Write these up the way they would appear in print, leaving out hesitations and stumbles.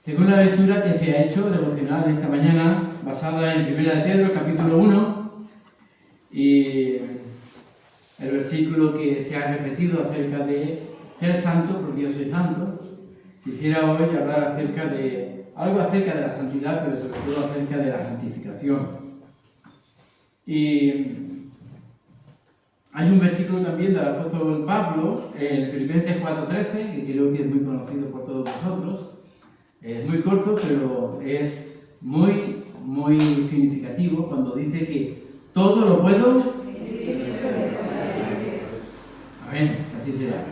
Según la lectura que se ha hecho devocional esta mañana, basada en 1 de Pedro, capítulo 1, y el versículo que se ha repetido acerca de ser santo, porque yo soy santo, quisiera hoy hablar algo acerca de la santidad, pero sobre todo acerca de la santificación. Y hay un versículo también del apóstol Pablo, en Filipenses 4:13, que creo que es muy conocido por todos vosotros. Es muy corto, pero es muy, muy significativo cuando dice que todo lo puedo. Amén, así será.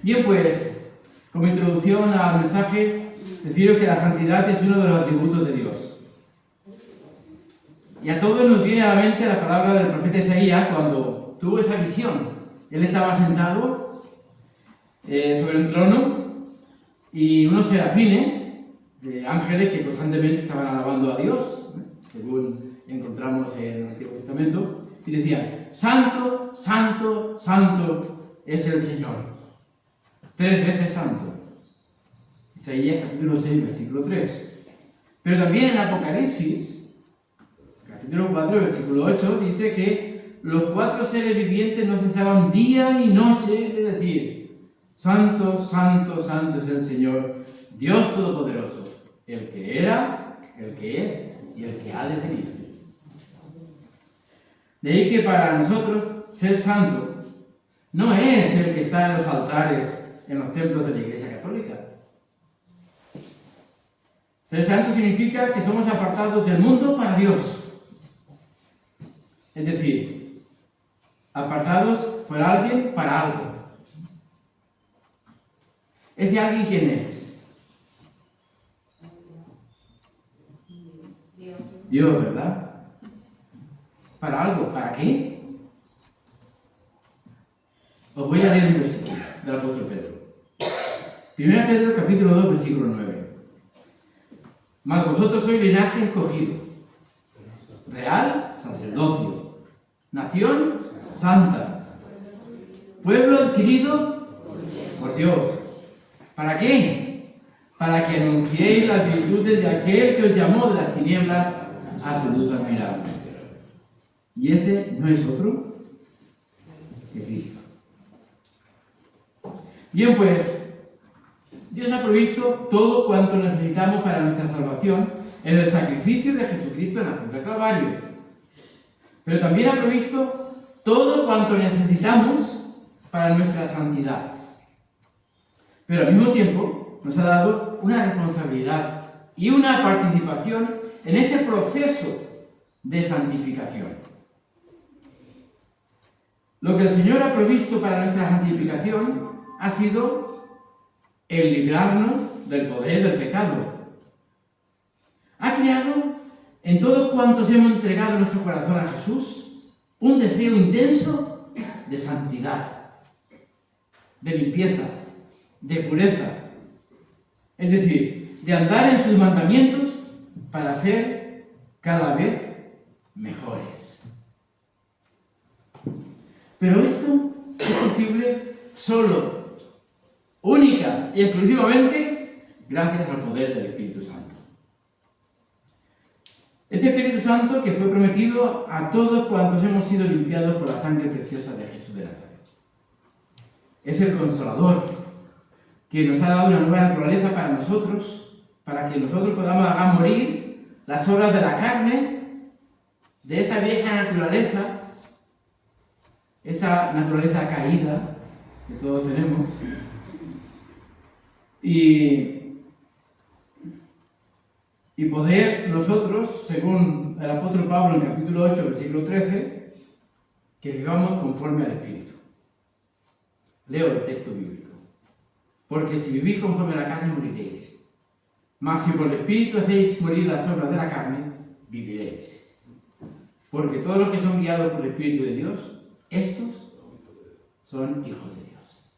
Bien, pues, como introducción al mensaje, deciros que la santidad es uno de los atributos de Dios. Y a todos nos viene a la mente la palabra del profeta Isaías cuando tuvo esa visión. Él estaba sentado sobre un trono y unos serafines, ángeles que constantemente estaban alabando a Dios, según encontramos en el Antiguo Testamento, y decían: Santo, Santo, Santo es el Señor. 3 veces santo. Isaías capítulo 6, versículo 3. Pero también en Apocalipsis, capítulo 4, versículo 8, dice que los 4 seres vivientes no cesaban día y noche de decir: Santo, Santo, Santo es el Señor, Dios Todopoderoso, el que era, el que es y el que ha de venir. De ahí que para nosotros ser santo no es el que está en los altares, en los templos de la Iglesia Católica. Ser santo significa que somos apartados del mundo para Dios. Es decir, apartados por alguien para algo. ¿Ese alguien quién es? Dios, ¿verdad? ¿Para algo? ¿Para qué? Os voy a leer un versículo del apóstol Pedro. 1 Pedro capítulo 2, versículo 9. Mas vosotros sois linaje escogido, real sacerdocio, nación santa, pueblo adquirido por Dios. ¿Para qué? Para que anunciéis las virtudes de aquel que os llamó de las tinieblas a su luz admirable. Y ese no es otro que Cristo. Bien, pues, Dios ha provisto todo cuanto necesitamos para nuestra salvación en el sacrificio de Jesucristo en la cruz del Calvario. Pero también ha provisto todo cuanto necesitamos para nuestra santidad. Pero al mismo tiempo nos ha dado una responsabilidad y una participación en ese proceso de santificación. Lo que el Señor ha provisto para nuestra santificación ha sido el librarnos del poder del pecado. Ha creado en todos cuantos hemos entregado nuestro corazón a Jesús un deseo intenso de santidad, de limpieza, de pureza, es decir, de andar en sus mandamientos para ser cada vez mejores. Pero esto es posible solo, única y exclusivamente gracias al poder del Espíritu Santo. Ese Espíritu Santo que fue prometido a todos cuantos hemos sido limpiados por la sangre preciosa de Jesús de Nazaret. Es el Consolador, que nos ha dado una nueva naturaleza para nosotros, para que nosotros podamos hacer morir las obras de la carne, de esa vieja naturaleza, esa naturaleza caída que todos tenemos, y poder nosotros, según el apóstol Pablo en capítulo 8, versículo 13, que vivamos conforme al Espíritu. Leo el texto bíblico. Porque si vivís conforme a la carne, moriréis. Mas si por el Espíritu hacéis morir las obras de la carne, viviréis. Porque todos los que son guiados por el Espíritu de Dios, estos son hijos de Dios.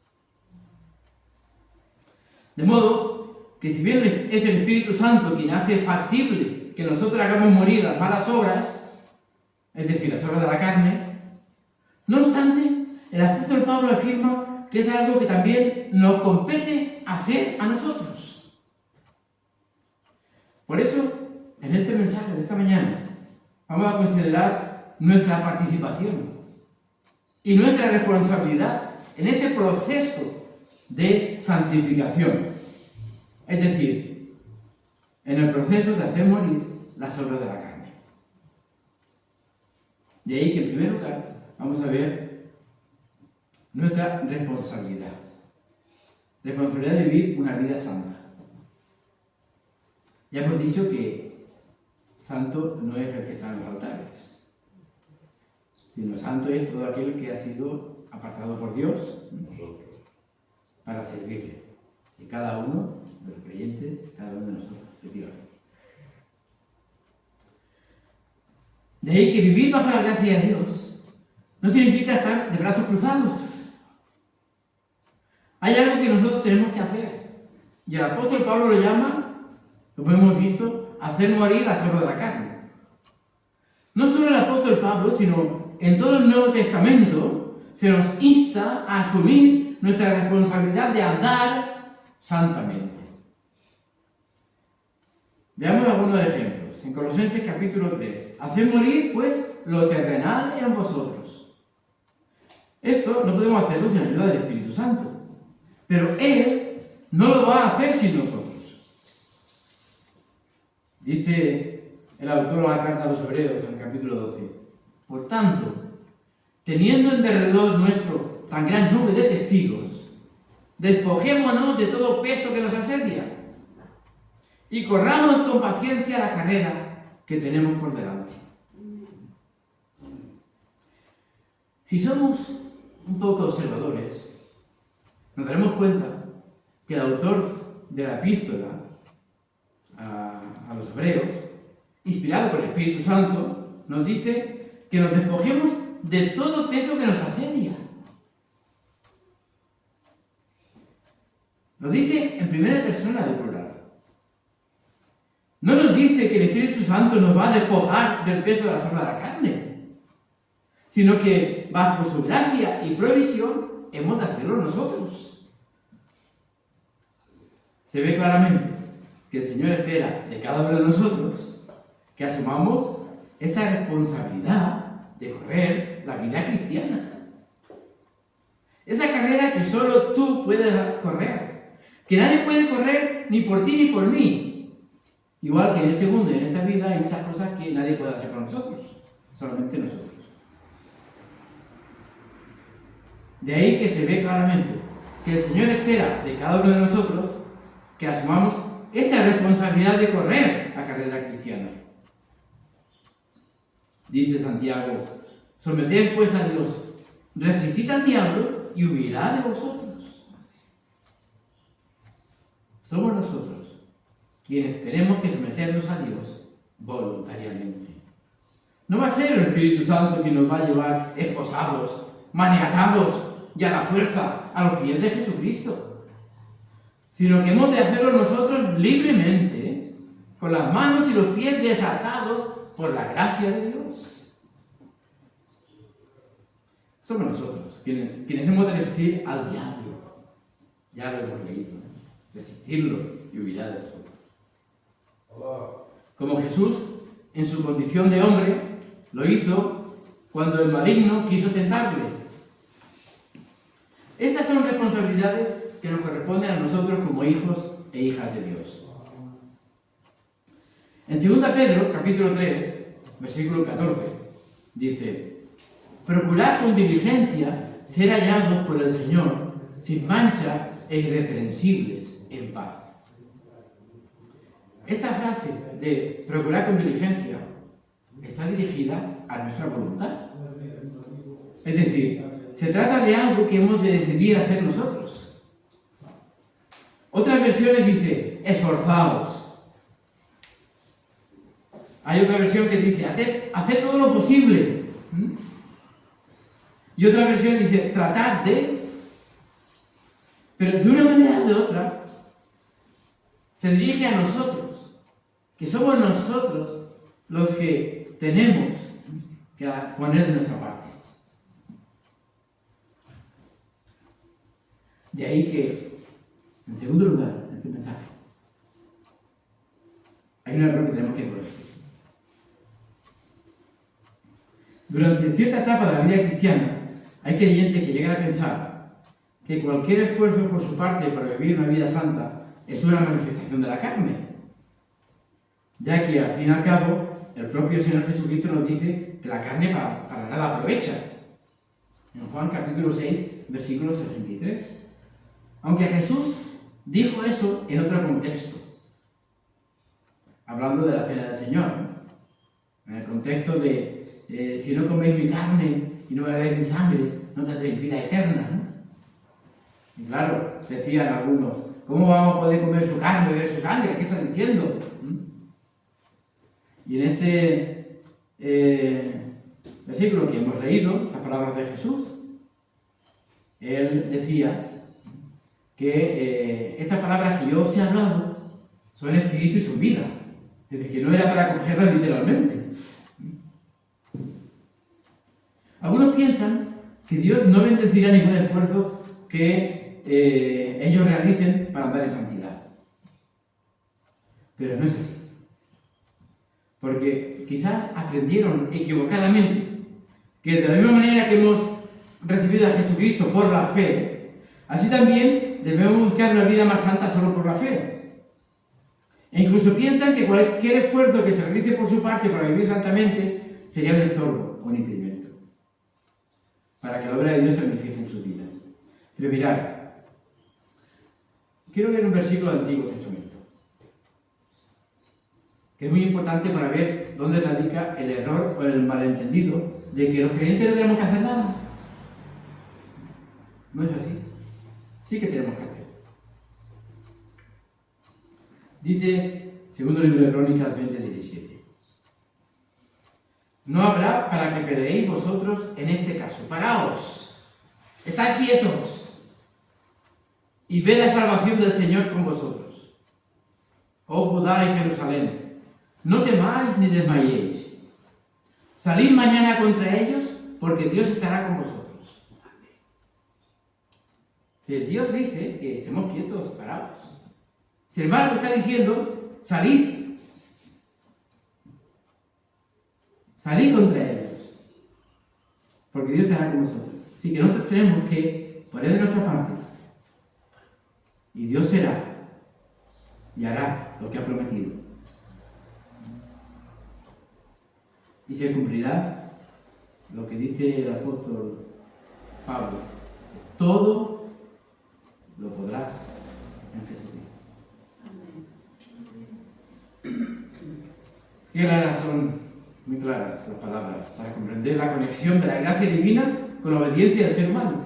De modo que si bien es el Espíritu Santo quien hace factible que nosotros hagamos morir las malas obras, es decir, las obras de la carne, no obstante, el apóstol Pablo afirma que es algo que también nos compete hacer a nosotros. este mensaje de esta mañana vamos a considerar nuestra participación y nuestra responsabilidad en ese proceso de santificación. Es decir, en el proceso de hacer morir las obras de la carne. De ahí que en primer lugar vamos a ver nuestra responsabilidad. Responsabilidad de vivir una vida santa. Ya hemos dicho que santo no es el que está en los altares, sino santo es todo aquel que ha sido apartado por Dios para servirle. Y cada uno de los creyentes, cada uno de nosotros, efectivamente. De ahí que vivir bajo la gracia de Dios no significa estar de brazos cruzados. Hay algo que nosotros tenemos que hacer. Y el apóstol Pablo lo llama, como hemos visto, hacer morir las obras de la carne. No solo el apóstol Pablo, sino en todo el Nuevo Testamento se nos insta a asumir nuestra responsabilidad de andar santamente. Veamos algunos ejemplos. En Colosenses capítulo 3. Haced morir, pues, lo terrenal en vosotros. Esto no podemos hacerlo sin ayuda del Espíritu Santo. Pero Él no lo va a hacer sin nosotros. Dice el autor de la carta a los Hebreos en el capítulo 12. Por tanto, teniendo en derredor nuestro tan gran nube de testigos, despojémonos de todo peso que nos asedia y corramos con paciencia la carrera que tenemos por delante. Si somos un poco observadores, nos daremos cuenta que el autor de la epístola a los Hebreos, inspirado por el Espíritu Santo, nos dice que nos despojemos de todo peso que nos asedia. Lo dice en primera persona del plural. No nos dice que el Espíritu Santo nos va a despojar del peso de la obras de la carne, sino que bajo su gracia y provisión hemos de hacerlo nosotros. Se ve claramente que el Señor espera de cada uno de nosotros que asumamos esa responsabilidad de correr la vida cristiana. Esa carrera que solo tú puedes correr, que nadie puede correr ni por ti ni por mí. Igual que en este mundo y en esta vida hay muchas cosas que nadie puede hacer por nosotros, solamente nosotros. De ahí que se ve claramente que el Señor espera de cada uno de nosotros que asumamos esa responsabilidad de correr la carrera cristiana. Dice Santiago, someted pues a Dios, resistid al diablo y huirá de vosotros. Somos nosotros quienes tenemos que someternos a Dios voluntariamente. No va a ser el Espíritu Santo quien nos va a llevar esposados, maniatados y a la fuerza a los pies de Jesucristo, sino que hemos de hacerlo nosotros libremente, con las manos y los pies desatados por la gracia de Dios. Somos nosotros quienes hemos de resistir al diablo. Ya lo hemos leído, ¿no? Resistirlo y huirá de nosotros. Como Jesús, en su condición de hombre, lo hizo cuando el maligno quiso tentarle. Estas son responsabilidades que nos corresponden a nosotros como hijos e hijas de Dios. En 2 Pedro, capítulo 3, versículo 14, dice: procurad con diligencia ser hallados por el Señor, sin mancha e irreprensibles en paz. Esta frase de procurar con diligencia está dirigida a nuestra voluntad. Es decir, se trata de algo que hemos de decidir hacer nosotros. Otras versiones dice, esforzaos. Hay otra versión que dice, haced todo lo posible. Y otra versión dice, tratad de. Pero de una manera o de otra, se dirige a nosotros, que somos nosotros los que tenemos que poner de nuestra parte. De ahí que, en segundo lugar, en este mensaje, hay un error que tenemos que corregir. Durante cierta etapa de la vida cristiana, hay creyentes que llegan a pensar que cualquier esfuerzo por su parte para vivir una vida santa es una manifestación de la carne, ya que al fin y al cabo el propio Señor Jesucristo nos dice que la carne para nada aprovecha. En Juan capítulo 6, versículo 63. Aunque Jesús dijo eso en otro contexto, hablando de la cena del Señor, ¿no? En el contexto de si no coméis mi carne y no bebéis mi sangre, no tendréis vida eterna, ¿no? Y claro, decían algunos, ¿cómo vamos a poder comer su carne y beber su sangre? ¿Qué están diciendo? Y en este versículo que hemos leído, las palabras de Jesús, él decía que estas palabras que yo os he hablado son espíritu y son vida. Es decir, que no era para cogerlas literalmente. Algunos piensan que Dios no bendecirá ningún esfuerzo que ellos realicen para andar en santidad. Pero no es así. Porque quizás aprendieron equivocadamente que de la misma manera que hemos recibido a Jesucristo por la fe, así también debemos buscar una vida más santa solo por la fe. E incluso piensan que cualquier esfuerzo que se realice por su parte para vivir santamente sería un estorbo o un impedimento para que la obra de Dios se manifieste en sus vidas. Pero mirad, quiero leer un versículo del Antiguo Testamento, que es muy importante para ver dónde radica el error o el malentendido de que los creyentes no tenemos que hacer nada. No es así. Sí que tenemos que hacer. Dice, segundo libro de Crónicas 20:17. No habrá para que peleéis vosotros en este caso. Paraos, estad quietos y ved la salvación del Señor con vosotros. Oh Judá y Jerusalén, no temáis ni desmayéis. Salid mañana contra ellos, porque Dios estará con vosotros. Si Dios dice que estemos quietos, parados. Sin embargo, está diciendo, salid. Salid contra ellos, porque Dios estará con vosotros. Así que nosotros tenemos que poner de nuestra parte. Y Dios será y hará lo que ha prometido. Y se cumplirá lo que dice el apóstol Pablo. Todo lo podrás en Jesucristo. Qué claras son, muy claras las palabras, para comprender la conexión de la gracia divina con la obediencia del ser humano.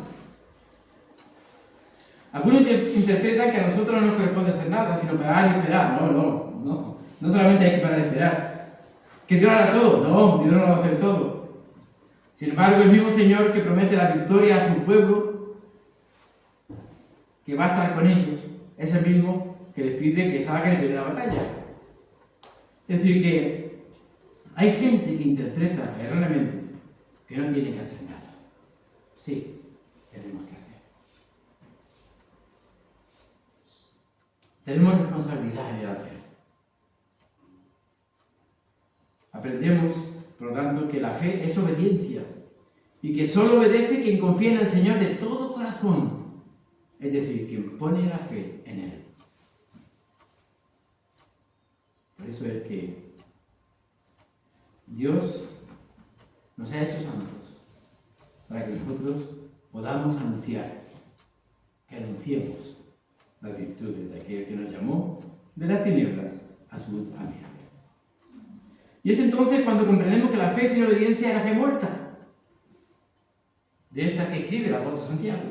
Algunos interpretan que a nosotros no nos corresponde hacer nada, sino parar y esperar. No solamente hay que parar y esperar. ¿Que Dios hará todo? No, Dios no lo va a hacer todo. Sin embargo, el mismo Señor que promete la victoria a su pueblo, que va a estar con ellos, es el mismo que les pide que salgan de la batalla. Es decir, que hay gente que interpreta erróneamente que no tiene que hacer nada. Sí, tenemos que hacer. Tenemos responsabilidad en el hacer. Aprendemos, por lo tanto, que la fe es obediencia y que solo obedece quien confía en el Señor de todo corazón, es decir, quien pone la fe en Él. Por eso es que Dios nos ha hecho santos para que nosotros podamos anunciar, que anunciemos las virtudes de aquel que nos llamó de las tinieblas a su luz admirable. Y es entonces cuando comprendemos que la fe sin obediencia es la fe muerta, de esa que escribe el apóstol Santiago.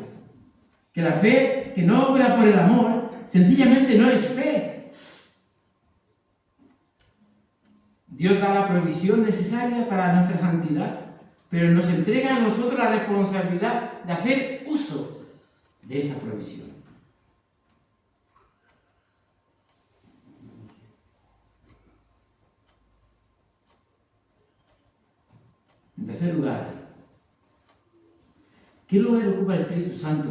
Que la fe que no obra por el amor, sencillamente no es fe. Dios da la provisión necesaria para nuestra santidad, pero nos entrega a nosotros la responsabilidad de hacer uso de esa provisión. En tercer lugar, ¿qué lugar ocupa el Espíritu Santo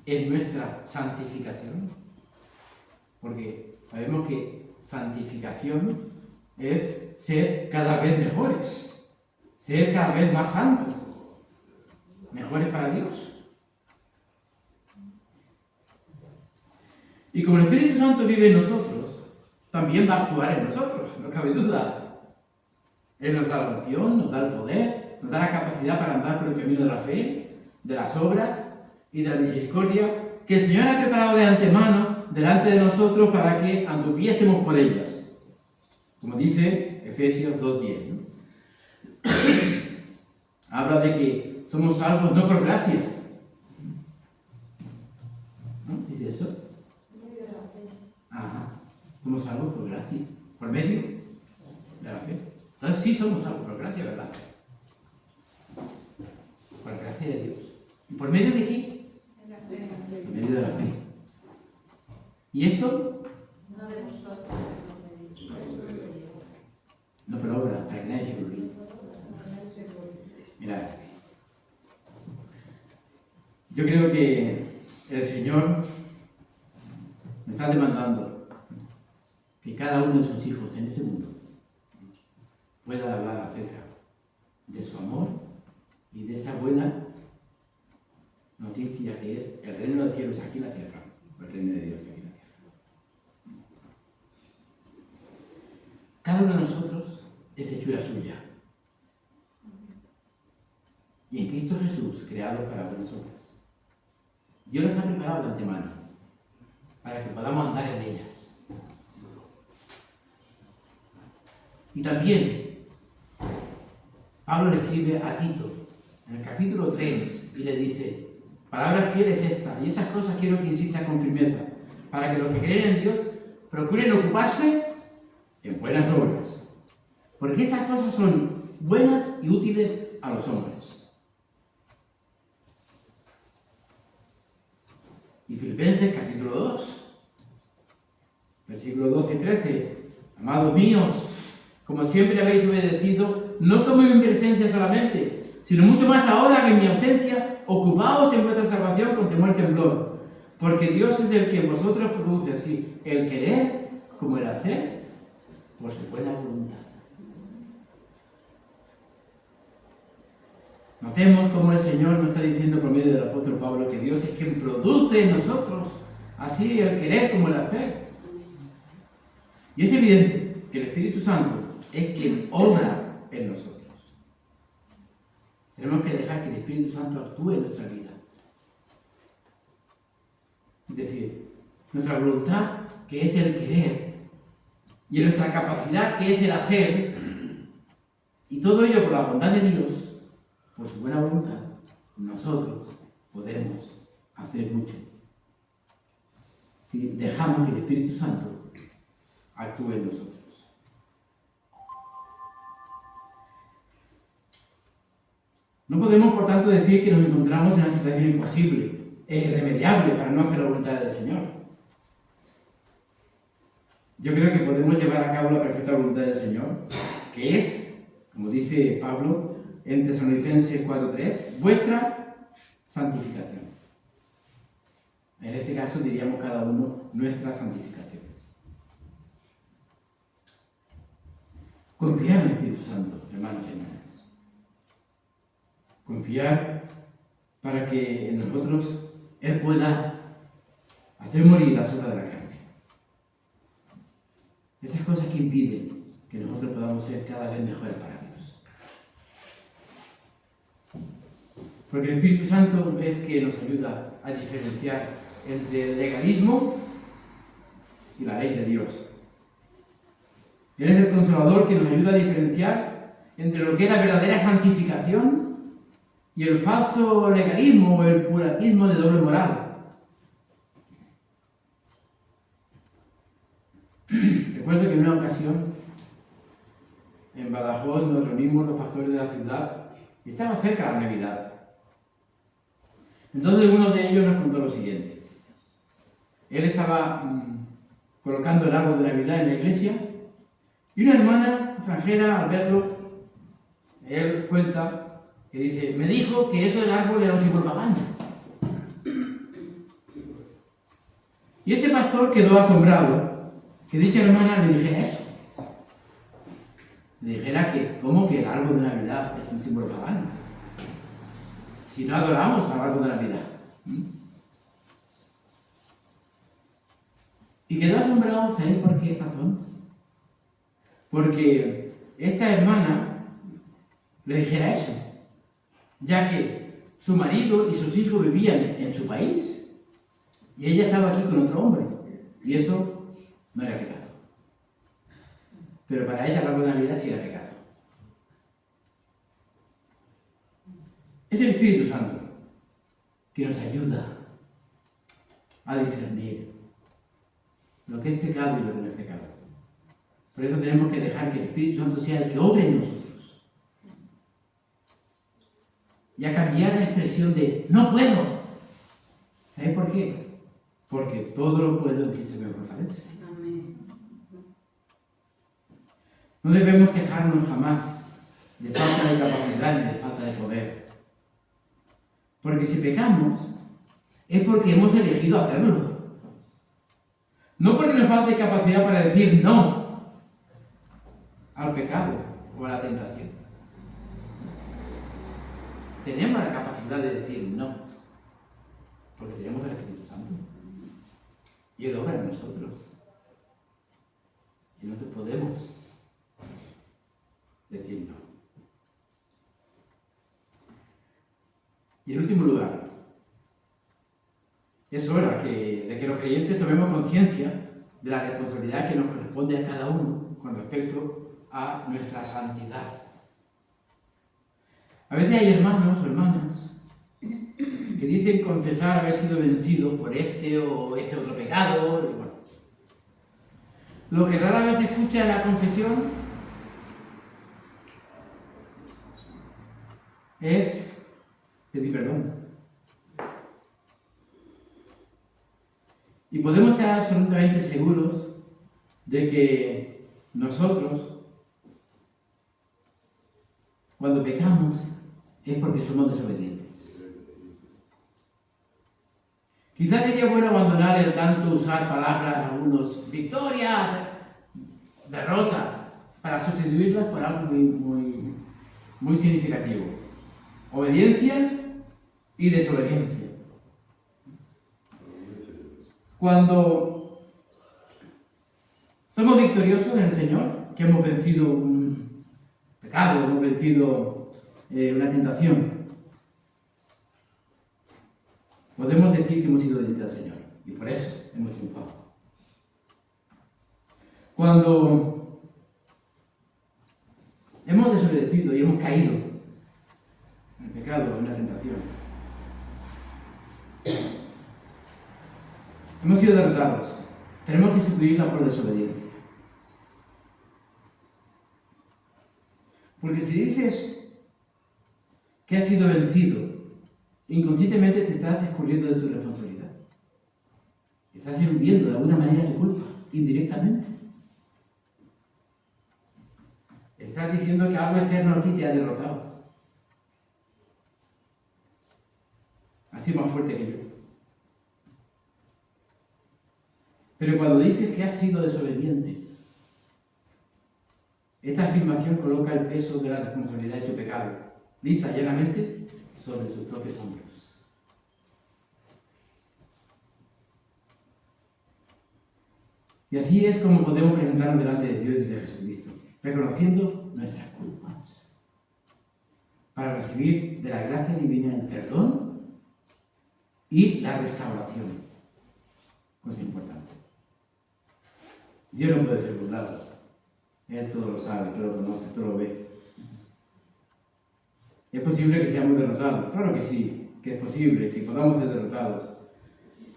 en nuestra santificación? Porque sabemos que santificación es ser cada vez mejores, ser cada vez más santos, mejores para Dios. Y como el Espíritu Santo vive en nosotros, también va a actuar en nosotros, no cabe duda. Él nos da la unción, nos da el poder, nos da la capacidad para andar por el camino de la fe, de las obras y de la misericordia que el Señor ha preparado de antemano delante de nosotros para que anduviésemos por ellas. Como dice Efesios 2:10, ¿no? Habla de que somos salvos no por gracia. ¿No? ¿Dice eso? Ajá. Somos salvos por gracia, por medio de la fe. Entonces sí somos salvos por gracia, ¿verdad? Por gracia de Dios. ¿Y por medio de qué? Por medio de la fe. ¿Y esto? No de vosotros, No por obra, para que nadie se gloríe. Mirad, yo creo que el Señor me está demandando que cada uno de sus hijos en este mundo pueda hablar acerca de su amor y de esa buena noticia que es el reino de los cielos aquí en la tierra, el reino de Dios aquí en la tierra. Cada uno de nosotros es hechura suya. Y en Cristo Jesús, creados para buenas obras. Dios las ha preparado de antemano para que podamos andar en ellas. Y también Pablo le escribe a Tito en el capítulo 3 y le dice: palabra fiel es esta, y estas cosas quiero que insista con firmeza, para que los que creen en Dios procuren ocuparse en buenas obras, porque estas cosas son buenas y útiles a los hombres. Y Filipenses capítulo 2, versículos 12 y 13. Amados míos, como siempre habéis obedecido, no como en mi presencia solamente, sino mucho más ahora que en mi ausencia, ocupaos en vuestra salvación con temor y temblor, porque Dios es el que en vosotros produce así el querer como el hacer por su buena voluntad. Notemos cómo el Señor nos está diciendo por medio del apóstol Pablo que Dios es quien produce en nosotros así el querer como el hacer. Y es evidente que el Espíritu Santo es quien obra en nosotros. Tenemos que dejar que el Espíritu Santo actúe en nuestra vida. Es decir, nuestra voluntad, que es el querer, y nuestra capacidad, que es el hacer, y todo ello por la bondad de Dios, por su buena voluntad, nosotros podemos hacer mucho si dejamos que el Espíritu Santo actúe en nosotros. No podemos, por tanto, decir que nos encontramos en una situación imposible e irremediable para no hacer la voluntad del Señor. Yo creo que podemos llevar a cabo la perfecta voluntad del Señor, que es, como dice Pablo en Tesalonicenses 4:3, vuestra santificación. En este caso diríamos cada uno nuestra santificación. Confiar en el Espíritu Santo, hermanos y hermanas. Confiar para que en nosotros Él pueda hacer morir las obras de la carne. Esas cosas que impiden que nosotros podamos ser cada vez mejores para Dios. Porque el Espíritu Santo es que nos ayuda a diferenciar entre el legalismo y la ley de Dios. Él es el Consolador que nos ayuda a diferenciar entre lo que es la verdadera santificación y el falso legalismo o el puritanismo de doble moral. Recuerdo que en una ocasión en Badajoz nos reunimos los pastores de la ciudad y estaba cerca la Navidad. Entonces uno de ellos nos contó lo siguiente. Él estaba colocando el árbol de Navidad en la iglesia y una hermana extranjera, al verlo, él cuenta que dice: me dijo que eso del árbol era un símbolo pagano. Y este pastor quedó asombrado que dicha hermana le dijera eso. le dijera que, ¿cómo que el árbol de Navidad es un símbolo pagano? Si no adoramos al árbol de Navidad. Y quedó asombrado, ¿sabéis por qué razón? Porque esta hermana le dijera eso, ya que su marido y sus hijos vivían en su país y ella estaba aquí con otro hombre, y eso no era pecado. Pero para ella el árbol de Navidad sí era pecado. Es el Espíritu Santo que nos ayuda a discernir lo que es pecado y lo que no es pecado. Por eso tenemos que dejar que el Espíritu Santo sea el que obre en nosotros. Y a cambiar la expresión de no puedo. ¿Sabes por qué? Porque todo lo puedo en Cristo que me fortalece. No debemos quejarnos jamás de falta de capacidad ni de falta de poder. Porque si pecamos, es porque hemos elegido hacerlo. No porque nos falte capacidad para decir no al pecado o a la tentación. Tenemos la capacidad de decir no, porque tenemos el Espíritu Santo. Y Él obra en nosotros. Y nosotros podemos decir no. Y en último lugar, es hora de que los creyentes tomemos conciencia de la responsabilidad que nos corresponde a cada uno con respecto a nuestra santidad. A veces hay hermanos o hermanas que dicen confesar haber sido vencido por este o este otro pecado. Y bueno, lo que rara vez se escucha en la confesión es pedir perdón. Y podemos estar absolutamente seguros de que nosotros, cuando pecamos, es porque somos desobedientes. Quizás sería bueno abandonar el tanto usar palabras, algunos, victoria, derrota, para sustituirlas por algo muy significativo. Obediencia y desobediencia. Cuando somos victoriosos en el Señor, que hemos vencido un pecado, hemos vencido una tentación, podemos decir que hemos sido obedientes al Señor y por eso hemos triunfado. Cuando hemos desobedecido y hemos caído en el pecado, en la tentación, hemos sido derrotados. Tenemos que sustituirla por desobediencia. Porque si dices que has sido vencido, inconscientemente te estás escurriendo de tu responsabilidad. Estás eludiendo de alguna manera tu culpa, indirectamente. Estás diciendo que algo externo a ti te ha derrotado. Ha sido más fuerte que yo. Pero cuando dices que has sido desobediente, esta afirmación coloca el peso de la responsabilidad de tu pecado, lisa y llanamente, sobre tus propios hombros. Y así es como podemos presentarnos delante de Dios y de Jesucristo, reconociendo nuestras culpas, para recibir de la gracia divina el perdón y la restauración. Cosa importante. Dios no puede ser burlado. Él todo lo sabe, todo lo conoce, todo lo ve. ¿Es posible que seamos derrotados? Claro que sí, que es posible, que podamos ser derrotados.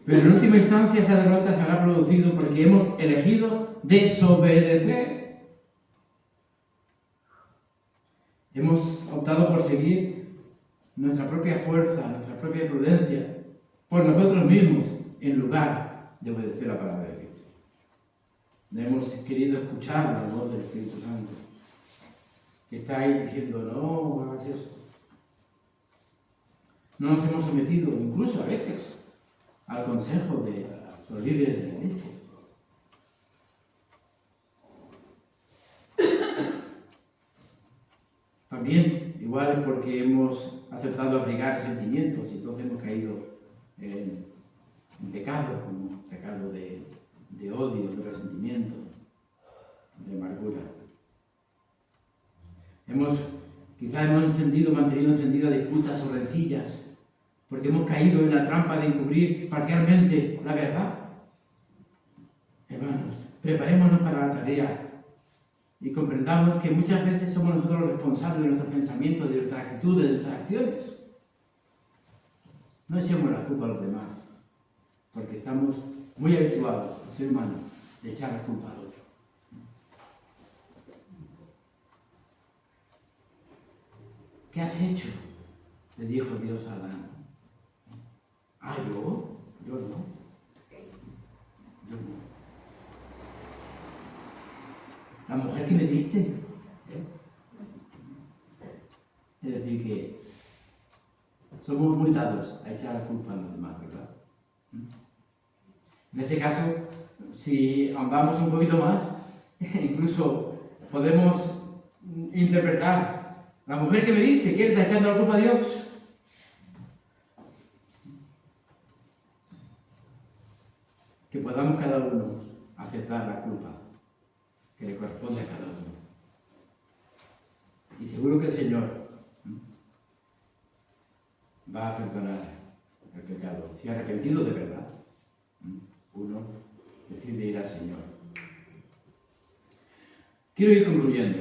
Pero en última instancia esa derrota se habrá producido porque hemos elegido desobedecer. Hemos optado por seguir nuestra propia fuerza, nuestra propia prudencia, por nosotros mismos, en lugar de obedecer la palabra de Dios. No hemos querido escuchar la voz del Espíritu Santo, que está ahí diciendo, no hagas eso. No nos hemos sometido, incluso a veces, al consejo de los líderes de la Iglesia. también, igual porque hemos aceptado abrigar sentimientos y entonces hemos caído en pecado, como pecado de odio, de resentimiento, de amargura. Quizás hemos mantenido encendidas disputas o rencillas, porque hemos caído en la trampa de encubrir parcialmente la verdad. Hermanos, preparémonos para la tarea y comprendamos que muchas veces somos nosotros los responsables de nuestros pensamientos, de nuestras actitudes, de nuestras acciones. No echemos la culpa a los demás, porque estamos muy habituados, el ser humano, de echar la culpa al otro. ¿Qué has hecho?, le dijo Dios a Adán. ¿Ah, yo? Yo no. Yo no. La mujer que me diste. Es decir, que somos muy dados a echar la culpa a los demás, ¿verdad? En este caso, si andamos un poquito más, incluso podemos interpretar: la mujer que me diste, ¿quién está echando la culpa a Dios? Que podamos cada uno aceptar la culpa que le corresponde a cada uno. Y seguro que el Señor va a perdonar el pecado. Si arrepentido de verdad, uno decide ir al Señor. Quiero ir concluyendo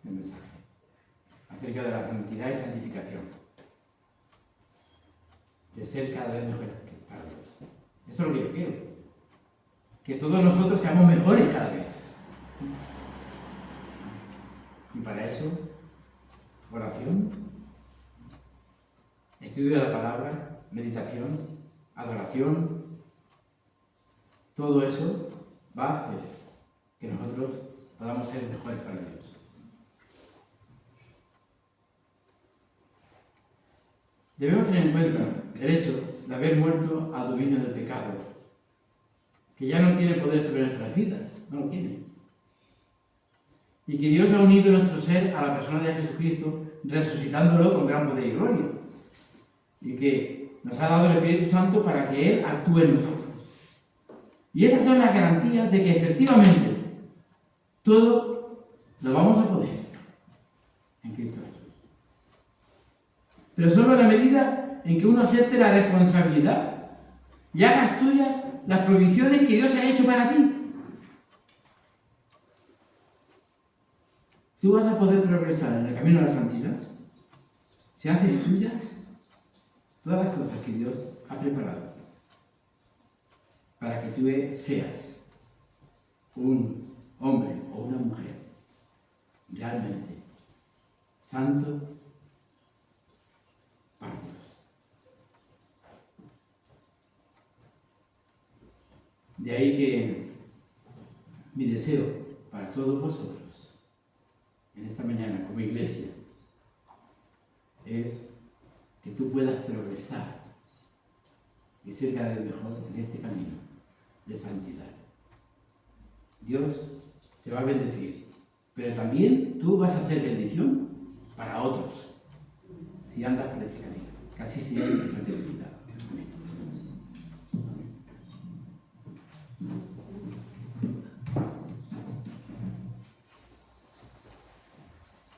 el mensaje acerca de la santidad y santificación, de ser cada vez mejores para Dios. Eso es lo que yo quiero, que todos nosotros seamos mejores cada vez. Y para eso, oración, estudio de la palabra, meditación, adoración, todo eso va a hacer que nosotros podamos ser mejores para Dios. Debemos tener en cuenta el hecho de haber muerto al dominio del pecado, que ya no tiene poder sobre nuestras vidas, no lo tiene. Y que Dios ha unido nuestro ser a la persona de Jesucristo, resucitándolo con gran poder y gloria. Y que nos ha dado el Espíritu Santo para que Él actúe en nosotros. Y esas son las garantías de que efectivamente todo lo vamos a poder en Cristo Jesús. Pero solo en la medida en que uno acepte la responsabilidad y hagas tuyas las provisiones que Dios ha hecho para ti. Tú vas a poder progresar en el camino de la santidad si haces tuyas todas las cosas que Dios ha preparado para que tú seas un hombre o una mujer realmente santo para Dios. De ahí que mi deseo para todos vosotros en esta mañana como iglesia es que tú puedas progresar y ser cada vez mejor en este camino de santidad. Dios te va a bendecir, pero también tú vas a ser bendición para otros si andas por este camino. Casi siempre que se te